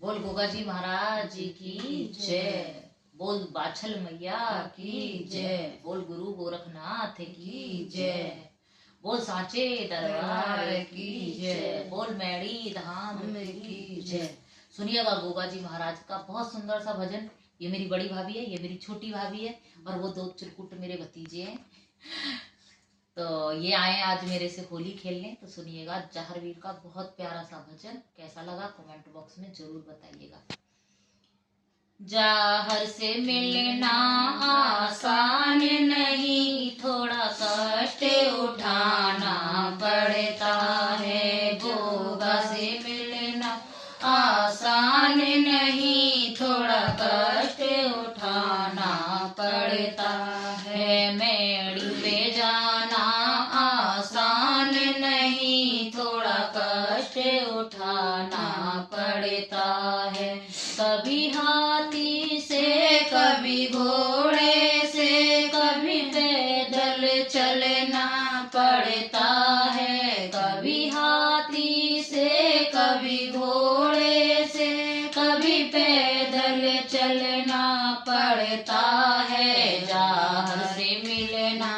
बोल गोगा जी महाराज की जय। बोल बाछल मैया की जय। बोल गुरु गोरखनाथ की जय। बोल सांचे दरबार की जय। बोल मैड़ी धाम की जय। सुनिएगा गोगा जी महाराज का बहुत सुंदर सा भजन। ये मेरी बड़ी भाभी है, ये मेरी छोटी भाभी है और वो दो चिरकुट मेरे भतीजे हैं। तो ये आए आज मेरे से होली खेलने। तो सुनिएगा जहरवीर का बहुत प्यारा सा भजन। कैसा लगा कमेंट बॉक्स में जरूर बताइएगा। जाहर से मिलना आसान नहीं, थोड़ा कष्ट उठाना पड़ता है। गोगा से मिलना आसान नहीं, थोड़ा कष्ट उठाना पड़ता है। मेड़ी पे जाना आसान नहीं, थोड़ा कष्ट उठाना पड़ता है। कभी हाथी से, कभी घोड़े से, कभी पैदल चलना पड़ता है। कभी हाथी से, कभी घोड़े से, कभी पैदल चलना पड़ता है। जाहर से मिलना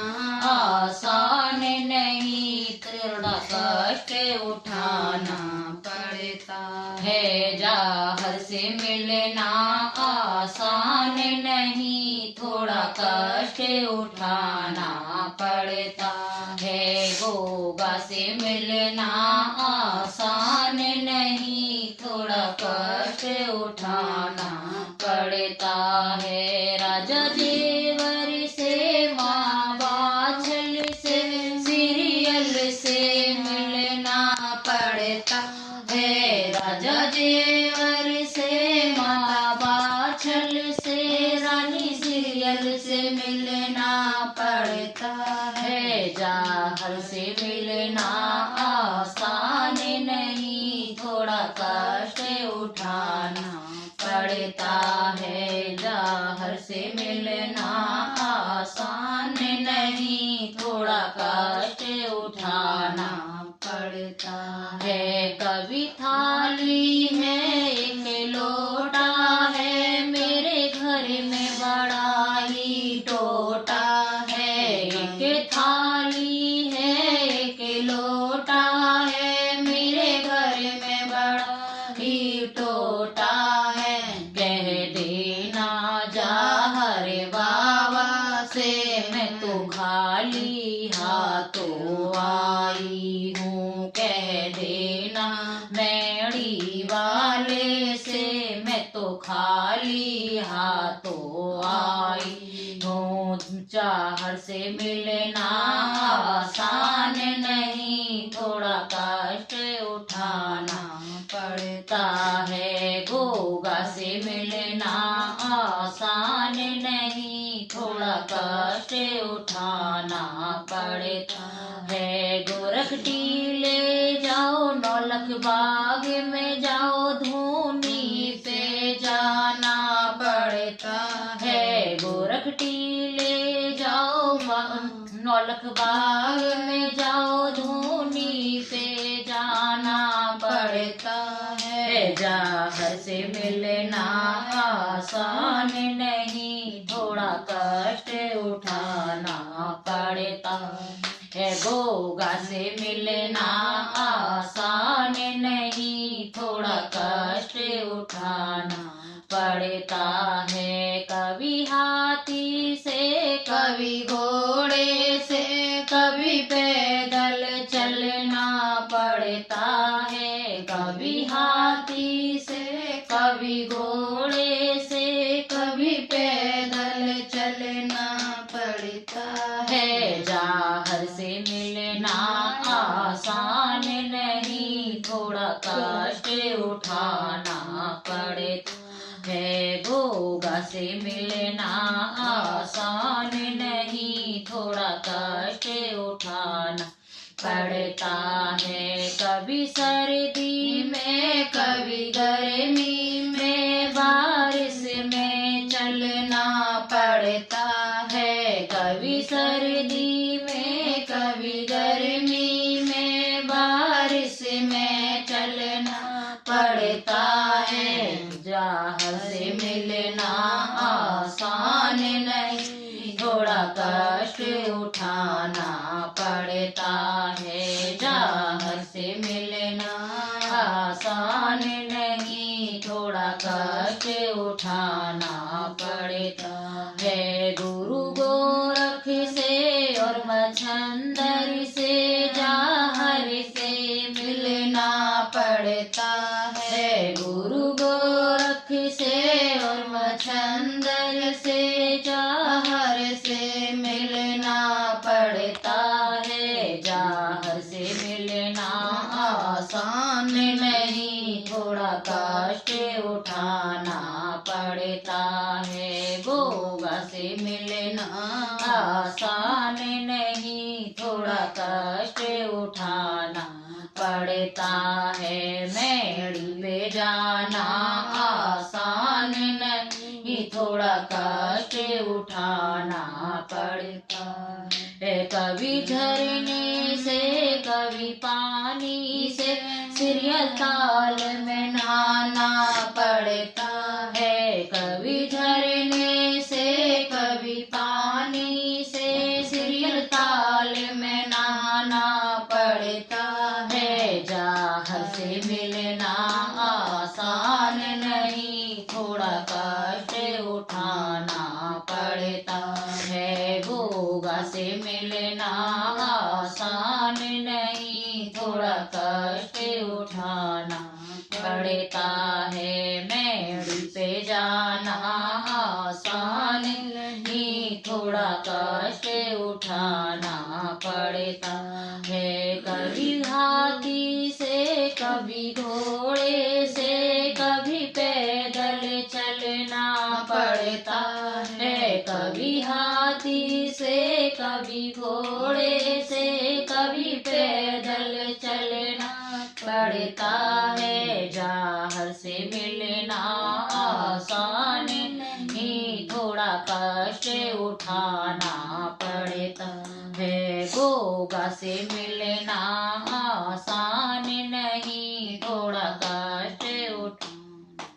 आसान नहीं, थोड़ा कष्ट उठाना पड़ता है। जाहर से मिलना आसान नहीं, थोड़ा कष्ट उठाना पड़ता है। गोगा से मिलना आसान नहीं, थोड़ा कष्ट उठाना पड़ता है। राजा जेवर से, माँ बाछल से, सीरियल से मिलना पड़ता है। राजा जेवर से, माँ बाछल से, रानी सीरियल से मिलना पड़ता है। जाहर से मिलना आसान नहीं, थोड़ा कष्ट उठाना पड़ता है। जाहर से मिलना आसान नहीं, थोड़ा कष्ट उठाना पड़ता है। कभी थाली है, एक लोटा है, मेरे घर में बड़ा ही टोटा है। एक थाली है, एक लोटा है, मेरे घर में बड़ा ही टोटा है। कह देना जाहर बाबा से, मैं तो खाली हाथों आई हूँ। कह देना मैड़ी वाले से, मैं तो खाली हाथों आई हूँ। जाहर से मिलना आसान नहीं, थोड़ा कष्ट उठाना पड़ता है। गोगा से मिलना आसान नहीं, थोड़ा कष्ट उठाना पड़ता है। गोरख टीले जाओ, नौलख बाग में जाओ, धूनी पे जाना पड़ता है। गोरख टीले जाओ, नौलख बाग में जाओ, धूनी पे जाना पड़ता है। जाहर से मिलना आसान नहीं, थोड़ा कष्ट उठाना पड़ता है। गोगा से मिलना आसान नहीं, थोड़ा कष्ट उठाना पड़ता है। कभी हाथी से, कभी घोड़े से, कभी पैदल चलना पड़ता है। कभी हाथी से, कभी घोड़े से, कभी पैदल चलना पड़ता है। जाहर से मिलना आसान नहीं, थोड़ा कष्ट उठाना पड़ता है। गोगा से मिलना आसान नहीं, थोड़ा कष्ट उठाना पड़ता है। कभी सर्दी में, कभी गर्मी में, बारिश में चलना पड़ता है। कभी सर्दी में, कभी गर्मी में, बारिश में चलना पड़ता पड़ता है। जहर से मिलना आसान नहीं, थोड़ा कष्ट उठाना पड़ता है। जहर से मिलना आसान नहीं, थोड़ा कष्ट उठाना पड़ता है। गुरु गोरख से और मच्छंदर से जहर से मिलना पड़ता है। गुरु गोरख से और मच्छंदर से जहर से मिलना पड़ता है। जहर से मिलना आसान नहीं, थोड़ा कष्ट उठाना पड़ता है। गोगा से मिलना आसान नहीं, थोड़ा कष्ट उठाना पड़ता है। मेड़ी पे जाना आसान नहीं, थोड़ा कष्ट उठाना पड़ता है। कभी झरने से कभी पानी से सीरियल ताल में नहाना पड़ता है। कभी झरने से कभी पानी से सीरियल ताल में नहाना पड़ता है। जहर से मिलना आसान नहीं, थोड़ा कष्ट उठाना पड़ता है। गोगा से मिलना आसान नहीं, थोड़ा कष्ट उठाना पड़ता है। मेड़ी पे जाना आसान नहीं, थोड़ा कष्ट उठाना पड़ता है। कभी हाथी से कभी घोड़े से कभी पैदल चलना पड़ता है। कभी हाथी से कभी घोड़े से कभी पैदल चलना पड़ता है। जहर से मिलना आसान नहीं, थोड़ा कष्ट उठाना पड़ता है। गोगा से मिलना आसान नहीं, थोड़ा कष्ट उठाना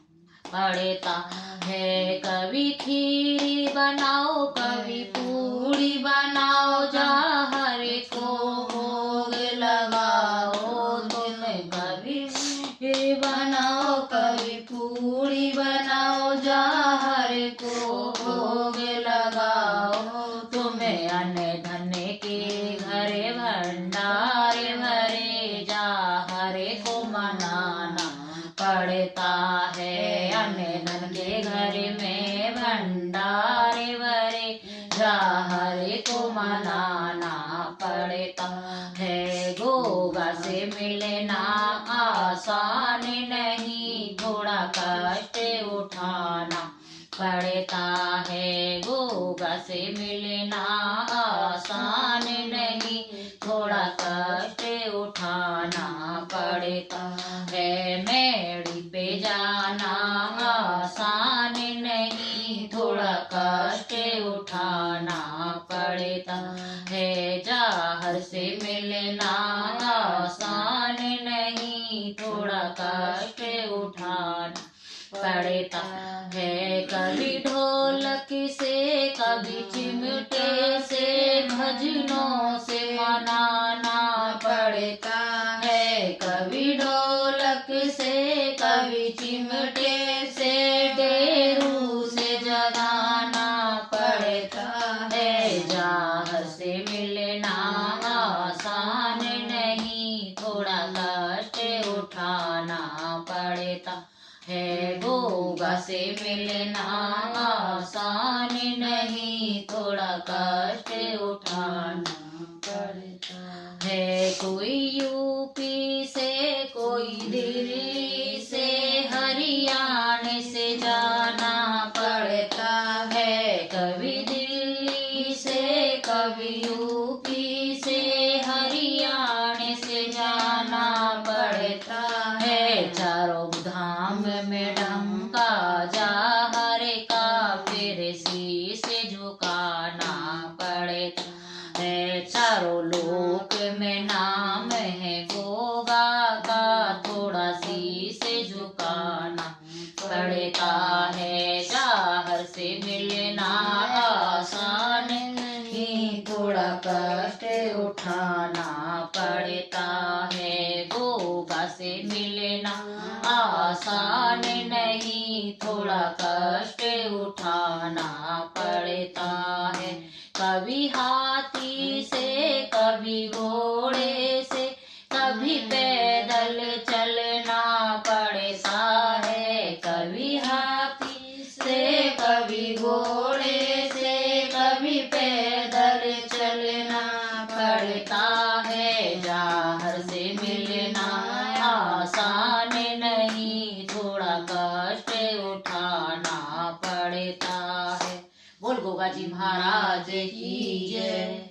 पड़ता है। कभी खीरी बनाओ कभी पूड़ी बनाओ, जहर को भोग लगाओ तुम। कभी बनाओ कभी पूड़ी बनाओ, जहर को भोग लगाओ तुम्हें। अन्न धन के घर भंडार भरे, जहर को मनाना पड़ता है। अन्न धन के घर में भंडार भरे, जहर को मनाना पड़ता है। गोगा से मिलना आसान नहीं, थोड़ा कष्ट उठाना पड़ता है। गोगा से मिलना आसान नहीं, थोड़ा कष्ट उठाना पड़ता है। मेड़ी पे जाना आसान नहीं, थोड़ा कष्ट उठाना पड़ता है। जहर से मिलना आसान नहीं, थोड़ा कष्ट उठाना पड़ता है। कभी ढोलक से कभी चिमटे से भजनों से मनाना पड़ता है। कभी ढोलक से कभी चिमटे से डेरू से जगाना पड़ता है। जहर से मिलना आसान नहीं, थोड़ा कष्ट उठाना पड़ता है। गोगा से मिलना आसान नहीं, थोड़ा कष्ट उठाना पड़ता है। कोई यूपी से कोई दिल्ली से हरियाणा से जाना पड़ता है। कभी दिल्ली से कभी यूपी से हरियाणा से जाना पड़ता है। चारों धाम में ढंका जहर का फिर शीश झुकाना पड़ता है। चारों लोक में नाम है गोगा उठाना पड़ता है, जाहर से मिलना आसान नहीं, थोड़ा कष्ट उठाना पड़ता है। गोगा से मिलना आसान नहीं, थोड़ा कष्ट उठाना पड़ता है। कभी हाथी से, कभी घोड़े से, कभी पैदल चलना पड़ता है। कभी हाथी से, कभी घोड़े से, कभी पैदल चलना पड़ता है। जाहर से मिलना आसान नहीं, थोड़ा कष्ट उठाना पड़ता है। बोल गोगा जी महाराज की जय।